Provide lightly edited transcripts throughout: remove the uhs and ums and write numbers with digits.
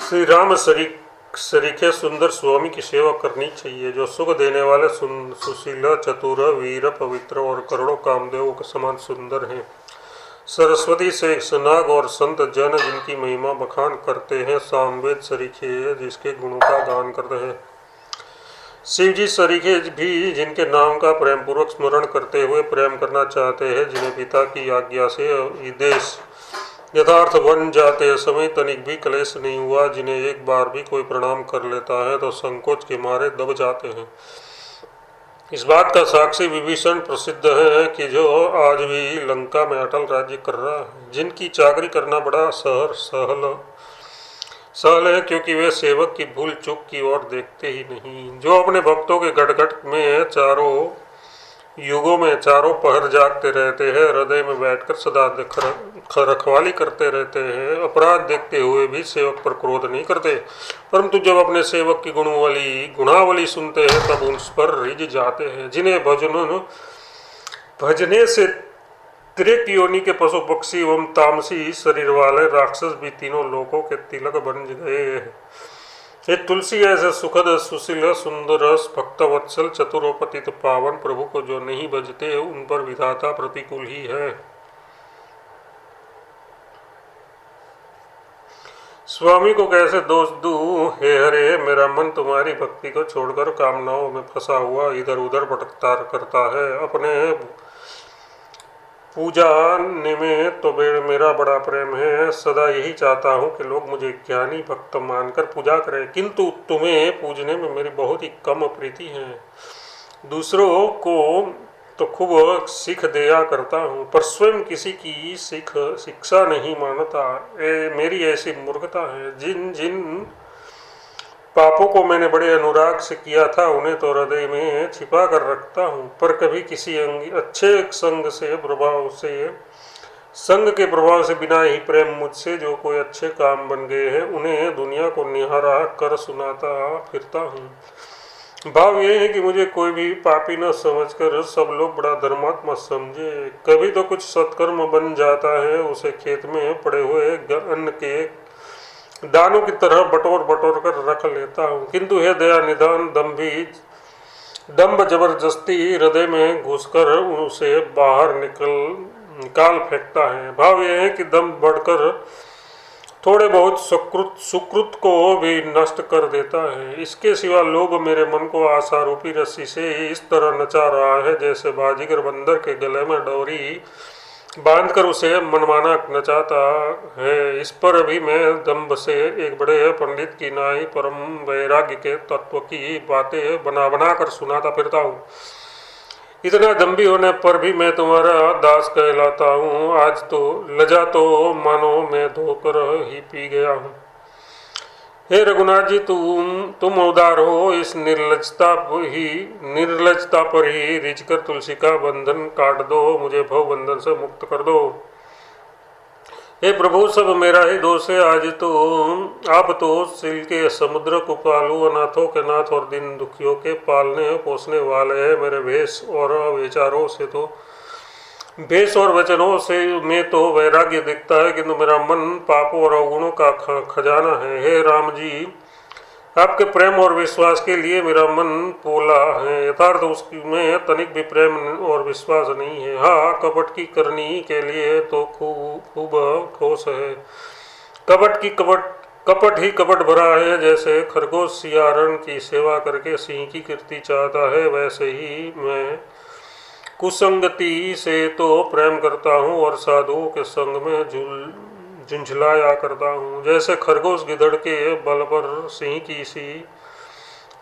श्री राम सरीखे सुंदर स्वामी की सेवा करनी चाहिए, जो सुख देने वाले सुशील, चतुर, वीर, पवित्र और करोड़ों कामदेवों के समान सुंदर हैं। सरस्वती से सनाग और संत जन जिनकी महिमा बखान करते हैं। सामवेद सरीखे जिसके गुणों का गान करते हैं। शिव जी सरीखे भी जिनके नाम का प्रेम पूर्वक स्मरण करते हुए प्रेम करना चाहते हैं, जिन्हें पिता की आज्ञा से विदेश यथार्थ बन जाते हैं, समय तनिक भी क्लेश नहीं हुआ, जिन्हें एक बार भी कोई प्रणाम कर लेता है तो संकोच के मारे दब जाते हैं। इस बात का साक्षी विभीषण प्रसिद्ध है कि जो आज भी लंका में अटल राज्य कर रहा है, जिनकी चाकरी करना बड़ा सहल है, क्योंकि वे सेवक की भूल चूक की ओर देखते ही नहीं। जो अपने भक्तों के गटगट में चारों युगों में चारों पहर जागते रहते हैं, हृदय में बैठकर सदा रखवाली करते रहते हैं, अपराध देखते हुए भी सेवक पर क्रोध नहीं करते, परंतु जब अपने सेवक की गुणावली सुनते हैं तब उस पर रिझ जाते हैं। जिन्हें भजने से त्रिक योनि के पशु पक्षी एवं तामसी शरीर वाले राक्षस भी तीनों लोकों के तिलक बन गए हैं। हे तुलसी, ऐसे सुखद, सुशील, सुंदर, भक्तवत्सल, चतुरोपतित पावन प्रभु को जो नहीं भजते उन पर विधाता प्रतिकूल ही है। स्वामी को कैसे दोष दूं? हे हरे, मेरा मन तुम्हारी भक्ति को छोड़कर कामनाओं में फंसा हुआ इधर उधर भटकता करता है। अपने पूजा में तो मेरा बड़ा प्रेम है, सदा यही चाहता हूँ कि लोग मुझे ज्ञानी भक्त मानकर पूजा करें, किंतु तुम्हें पूजने में मेरी बहुत ही कम प्रीति है। दूसरों को तो खूब सीख दिया करता हूँ, पर स्वयं किसी की शिक्षा नहीं मानता। मेरी ऐसी मूर्खता है। जिन जिन पापों को मैंने बड़े अनुराग से किया था उन्हें तो हृदय में छिपा कर रखता हूँ, पर कभी किसी अच्छे संग के प्रभाव से बिना ही प्रेम मुझसे जो कोई अच्छे काम बन गए हैं उन्हें दुनिया को निहारा कर सुनाता फिरता हूँ। भाव यह है कि मुझे कोई भी पापी न समझकर सब लोग बड़ा धर्मात्मा समझे। कभी तो कुछ सत्कर्म बन जाता है, उसे खेत में पड़े हुए अन्न के दानों की तरह बटोर बटोर कर रख लेता हूँ, किंतु हे दया निदान दम्भ जबरदस्ती हृदय में घुसकर उसे बाहर निकाल फेंकता है। भाव यह है कि दम बढ़कर थोड़े बहुत सुकृत को भी नष्ट कर देता है। इसके सिवा लोभ मेरे मन को आशारूपी रस्सी से इस तरह नचा रहा है जैसे बाजीगर बंदर के गले में डोरी बांधकर उसे मनमाना नचाता है। इस पर भी मैं दम्भ से एक बड़े पंडित की नाई परम वैराग्य के तत्व की बातें बना कर सुनाता फिरता हूँ। इतना दम्भी होने पर भी मैं तुम्हारा दास कहलाता हूँ। आज तो लजा तो मानो मैं धोकर ही पी गया हूँ। हे रघुनाथ जी, तुम उदार हो, इस निर्लजता पर ही रिझकर तुलसी का बंधन काट दो, मुझे भव बंधन से मुक्त कर दो। हे प्रभु, सब मेरा ही दोष है। आज तो आप तो सिल के समुद्र को पालू, अनाथों के नाथ और दिन दुखियों के पालने पोसने वाले हैं। मेरे भेष और वचनों से में तो वैराग्य दिखता है, किंतु मेरा मन पापों और अवगुणों का खजाना है। हे राम जी, आपके प्रेम और विश्वास के लिए मेरा मन पोला है, यथार्थ उसमें तनिक भी प्रेम और विश्वास नहीं है। हाँ, कपट की करनी के लिए तो खूब ठोस है। कपट ही कपट भरा है। जैसे खरगोश सियारण की सेवा करके सिंह की कीर्ति चाहता है, वैसे ही मैं कुसंगति से तो प्रेम करता हूँ और साधुओं के संग में झुंझलाया करता हूँ। जैसे खरगोश गिदड़ के बल पर सिंह की सी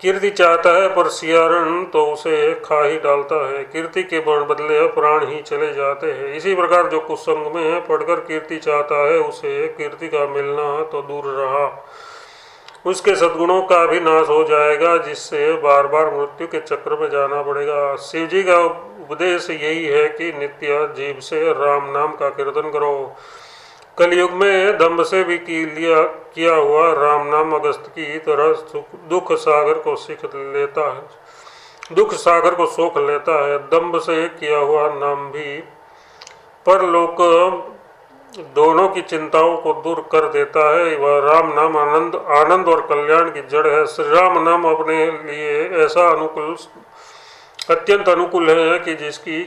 कीर्ति चाहता है, पर सियारण तो उसे खा ही डालता है। कीर्ति के बदले प्राण ही चले जाते हैं। इसी प्रकार जो कुसंग में पढ़कर कीर्ति चाहता है, उसे कीर्ति का मिलना तो दूर रहा, उसके सद्गुणों का भी नाश हो जाएगा, जिससे बार बार मृत्यु के चक्र में जाना पड़ेगा। शिव जी का उपदेश यही है कि नित्य जीव से राम नाम का कीर्तन करो। कलयुग में दम्भ से भी किया हुआ राम नाम अगस्त की तरह दुख सागर को सोख लेता है। दम्भ से किया हुआ नाम भी परलोक दोनों की चिंताओं को दूर कर देता है। वह राम नाम आनंद और कल्याण की जड़ है। श्री राम नाम अपने लिए ऐसा अत्यंत अनुकूल है कि जिसकी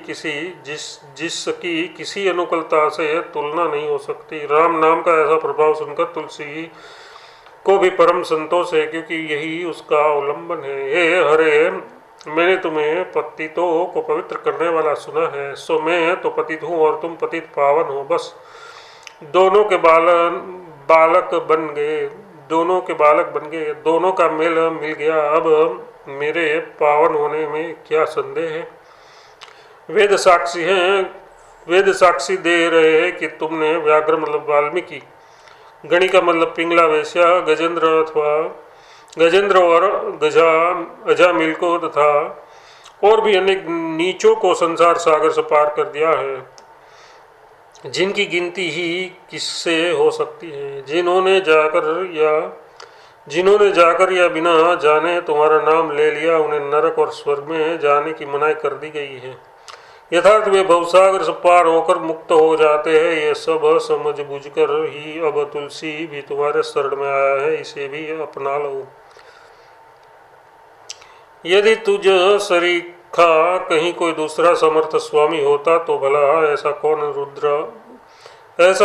किसी अनुकूलता से तुलना नहीं हो सकती। राम नाम का ऐसा प्रभाव सुनकर तुलसी को भी परम संतोष है, क्योंकि यही उसका अवलंबन है। हे हरे, मैंने तुम्हें पतितों को पवित्र करने वाला सुना है, सो मैं तो पतित हूँ और तुम पतित पावन हो। बस दोनों के बालक बन गए, दोनों का मेल मिल गया। अब मेरे पावन होने में क्या संदेह है। वेद साक्षी दे रहे हैं कि तुमने व्याघ्र मतलब वाल्मीकि, गणिका मतलब पिंगला वैश्या, गजेंद्र और अजामिल को तथा और भी अनेक नीचों को संसार सागर से पार कर दिया है, जिनकी गिनती ही किससे हो सकती है। जिन्होंने जाकर या बिना जाने तुम्हारा नाम ले लिया, उन्हें नरक और स्वर्ग में जाने की मनाही कर दी गई है। यथार्थ वे भवसागर से पार होकर मुक्त हो जाते हैं। ये सब समझ बूझकर ही अब तुलसी भी तुम्हारे शरण में आया है, इसे भी अपना लो। यदि तुझ सरीखा कहीं कोई दूसरा समर्थ स्वामी होता तो भला ऐसा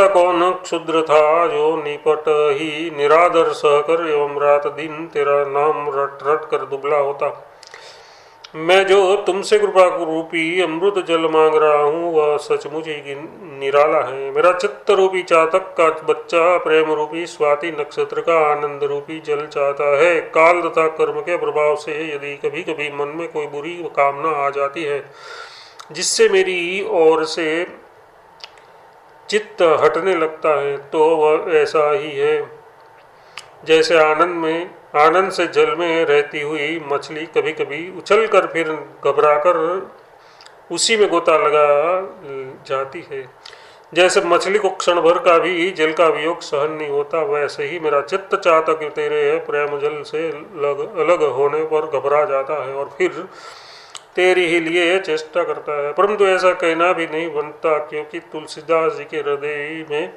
कौन क्षुद्र था जो निपट ही निरादर सहकर एवं रात दिन तेरा नाम रट रट कर दुबला होता। मैं जो तुमसे कृपा रूपी अमृत जल मांग रहा हूँ वह सचमुच ही निराला है। मेरा चित्त रूपी चातक का बच्चा प्रेम रूपी स्वाति नक्षत्र का आनंद रूपी जल चाहता है। काल तथा कर्म के प्रभाव से यदि कभी कभी मन में कोई बुरी कामना आ जाती है, जिससे मेरी ओर से चित्त हटने लगता है, तो वह ऐसा ही है जैसे आनंद से जल में रहती हुई मछली कभी कभी उछलकर फिर घबराकर उसी में गोता लगा जाती है। जैसे मछली को क्षण भर का भी जल का वियोग सहन नहीं होता, वैसे ही मेरा चित्त चाहता कि तेरे प्रेम जल से अलग होने पर घबरा जाता है और फिर तेरी ही लिए चेष्टा करता है। परंतु ऐसा कहना भी नहीं बनता, क्योंकि तुलसीदास जी के हृदय में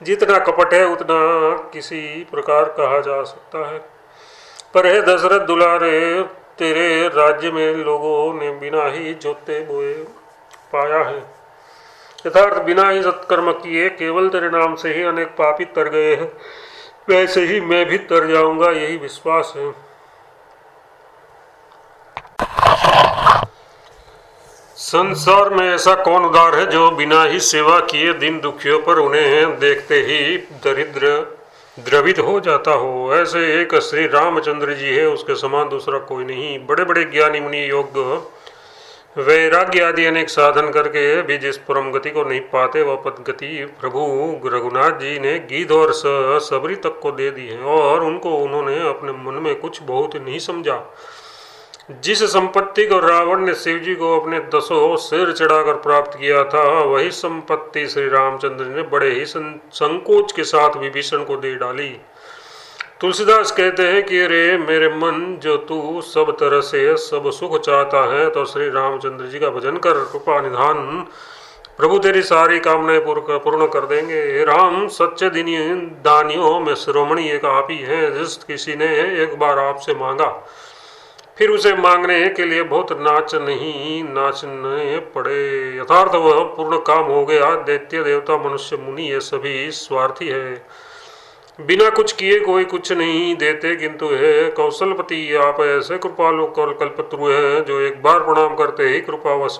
जितना कपट है उतना किसी प्रकार कहा जा सकता है। पर हे दशरथ दुलारे, तेरे राज्य में लोगों ने बिना ही जोते बोए पाया है। यथार्थ बिना ही सत्कर्म किए केवल तेरे नाम से ही अनेक पापी तर गए हैं, वैसे ही मैं भी तर जाऊंगा, यही विश्वास है। संसार में ऐसा कौन उदार है जो बिना ही सेवा किए दिन दुखियों पर उन्हें देखते ही दरिद्र द्रवित हो जाता हो। ऐसे एक श्री रामचंद्र जी है, उसके समान दूसरा कोई नहीं। बड़े बड़े ज्ञानी मुनि योग वैराग्य आदि अनेक साधन करके भी जिस परम गति को नहीं पाते, वह पद गति प्रभु रघुनाथ जी ने गीध और सबरी तक को दे दी है, और उन्होंने अपने मन में कुछ बहुत नहीं समझा। जिस संपत्ति को रावण ने शिव जी को अपने 10 सिर चढ़ाकर प्राप्त किया था, वही संपत्ति श्री रामचंद्र ने बड़े ही संकोच के साथ विभीषण को दे डाली। तुलसीदास कहते हैं कि अरे मेरे मन, जो तू सब तरह से सब सुख चाहता है, तो श्री रामचंद्र जी का भजन कर, कृपा निधान प्रभु तेरी सारी कामनाएं पूर्ण कर देंगे। हे राम, सच्चे दानियों में शिरोमणि एक आप ही हैं। जिस किसी ने एक बार आपसे मांगा, फिर उसे मांगने के लिए बहुत नाचने पड़े। यथार्थ वह पूर्ण काम हो गया। दैत्य देवता मनुष्य मुनि ये सभी स्वार्थी है, बिना कुछ किए कोई कुछ नहीं देते। किंतु हे कौशलपति, आप ऐसे कृपालु कल्पतरु हैं जो एक बार प्रणाम करते ही कृपावश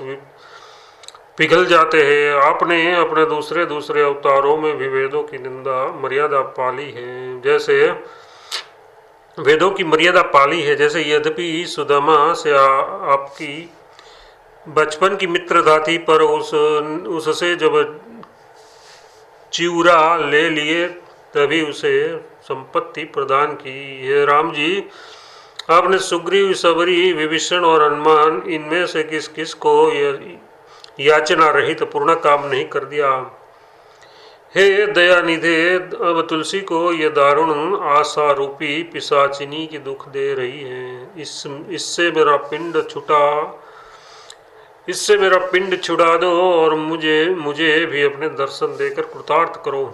पिघल जाते हैं। आपने अपने दूसरे अवतारों में भी वेदों की निंदा मर्यादा पाली है, जैसे यद्यपि सुदामा से आपकी बचपन की मित्रता थी, पर उससे जब चिउरा ले लिए तभी उसे संपत्ति प्रदान की। हे राम जी, आपने सुग्रीव, सबरी, विभीषण और हनुमान, इनमें से किस किस को याचना रहित पूर्ण काम नहीं कर दिया। हे दयानिधे, अब तुलसी को ये दारुण आशा रूपी पिशाचिनी की दुख दे रही है। इससे मेरा पिंड छूटा इससे मेरा पिंड छुड़ा दो और मुझे मुझे भी अपने दर्शन देकर कृतार्थ करो।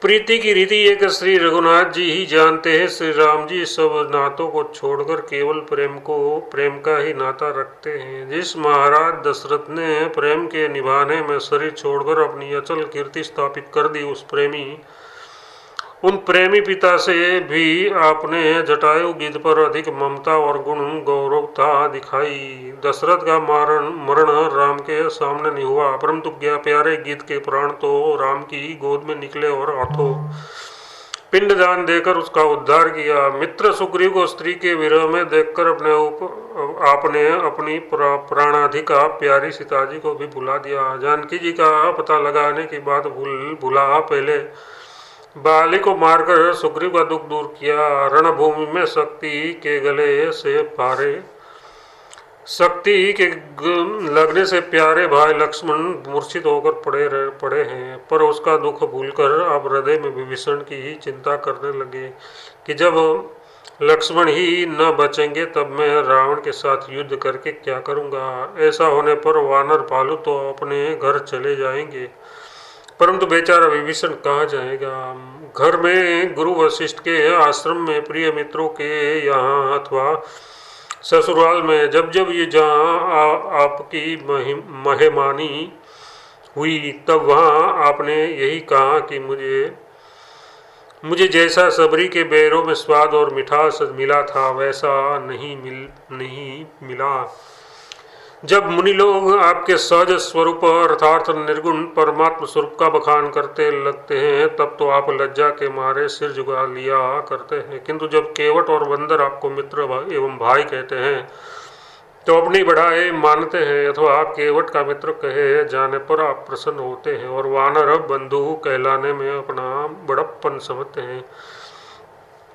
प्रीति की रीति एक श्री रघुनाथ जी ही जानते हैं। श्री राम जी सब नातों को छोड़कर केवल प्रेम का ही नाता रखते हैं। जिस महाराज दशरथ ने प्रेम के निभाने में शरीर छोड़कर अपनी अचल कीर्ति स्थापित कर दी, उन प्रेमी पिता से भी आपने जटायु गिद्ध पर अधिक ममता और गुण गौरवता दिखाई। दशरथ का मरण राम के सामने नहीं हुआ, परंतु प्यारे गिद्ध के प्राण तो राम की गोद में निकले और हाथों पिंडदान देकर उसका उद्धार किया। मित्र सुग्रीव को स्त्री के विरह में देखकर आपने अपनी प्राणाधिका प्यारी सीता जी को भी भुला दिया। जानकी जी का पता लगाने की बात भुला पहले बाली को मारकर सुग्रीव का दुख दूर किया। रणभूमि में शक्ति के लगने से प्यारे भाई लक्ष्मण मूर्छित होकर पड़े हैं, पर उसका दुख भूलकर आप हृदय में विभीषण की ही चिंता करने लगे कि जब लक्ष्मण ही न बचेंगे तब मैं रावण के साथ युद्ध करके क्या करूंगा। ऐसा होने पर वानर भालू तो अपने घर चले जाएंगे, परंतु बेचारा विभीषण कहाँ जाएगा। घर में गुरु वशिष्ठ के आश्रम में, प्रिय मित्रों के यहाँ अथवा ससुराल में जब जब ये जहाँ आपकी मेहमानी हुई तब वहाँ आपने यही कहा कि मुझे जैसा सबरी के बेरों में स्वाद और मिठास मिला था वैसा नहीं मिला। जब मुनि लोग आपके सहज स्वरूप अर्थात निर्गुण परमात्म स्वरूप का बखान करते लगते हैं तब तो आप लज्जा के मारे सिर झुका लिया करते हैं, किंतु जब केवट और बंदर आपको मित्र एवं भाई कहते हैं तो अपनी बढ़ाए मानते हैं, अथवा केवट का मित्र कहे जाने पर आप प्रसन्न होते हैं और वानर बंधु कहलाने में अपना बड़प्पन समझते हैं।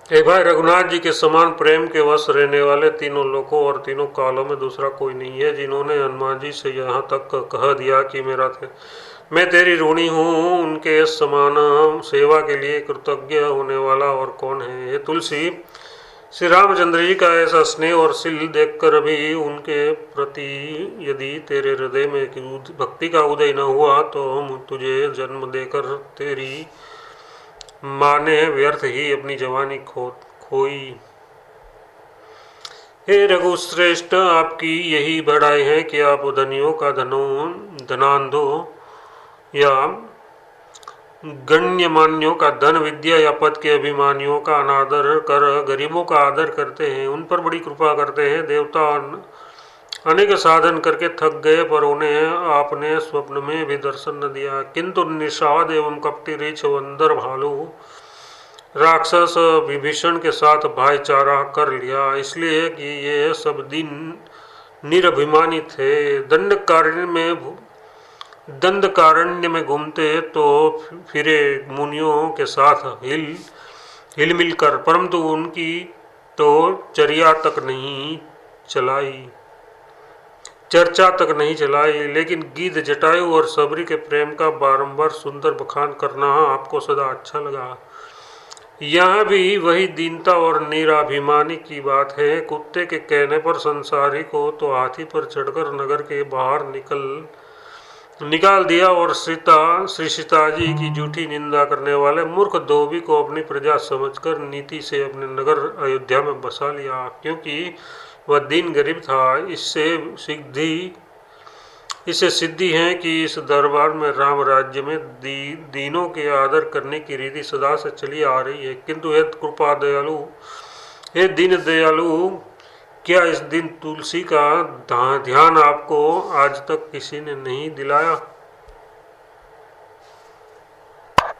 हे भाई, रघुनाथ जी के समान प्रेम के वश रहने वाले तीनों लोकों और तीनों कालों में दूसरा कोई नहीं है। जिन्होंने हनुमान जी से यहाँ तक कह दिया कि मैं तेरी ऋणी हूँ, उनके समान सेवा के लिए कृतज्ञ होने वाला और कौन है। ये तुलसी, श्री रामचंद्र जी का ऐसा स्नेह और शील देखकर भी उनके प्रति यदि तेरे हृदय में भक्ति का उदय न हुआ तो तुझे जन्म देकर तेरी माँ ने व्यर्थ ही अपनी जवानी खोई। हे रघुश्रेष्ठ, आपकी यही बड़ाई है कि आप धनियों का धनांधो या गण्यमान्यों का धन, विद्या या पद के अभिमानियों का अनादर कर गरीबों का आदर करते हैं, उन पर बड़ी कृपा करते हैं। देवता अनेक साधन करके थक गए पर उन्हें आपने स्वप्न में भी दर्शन न दिया, किंतु निषाद एवं कपटी रीछ बंदर भालू राक्षस विभीषण के साथ भाईचारा कर लिया, इसलिए कि ये सब दिन निरभिमानी थे। दंडकारण्य में घूमते तो फिरे मुनियों के साथ हिल मिलकर, परंतु उनकी तो चर्चा तक नहीं चलाई। लेकिन गिद्ध, जटायु और सबरी के प्रेम का बारंबार सुंदर बखान करना आपको सदा अच्छा लगा। यहाँ भी वही दीनता और निराभिमानी की बात है। कुत्ते के कहने पर संसारी को तो हाथी पर चढ़कर नगर के बाहर निकाल दिया और श्री सीता जी की झूठी निंदा करने वाले मूर्ख धोबी को अपनी प्रजा समझकर नीति से अपने नगर अयोध्या में बसा लिया, क्योंकि वह दीन गरीब था। इससे सिद्धि है कि इस दरबार में राम राज्य में दीनों के आदर करने की रीति सदा से चली आ रही है, किंतु हे दीन दयालु, क्या इस दिन तुलसी का ध्यान आपको आज तक किसी ने नहीं दिलाया।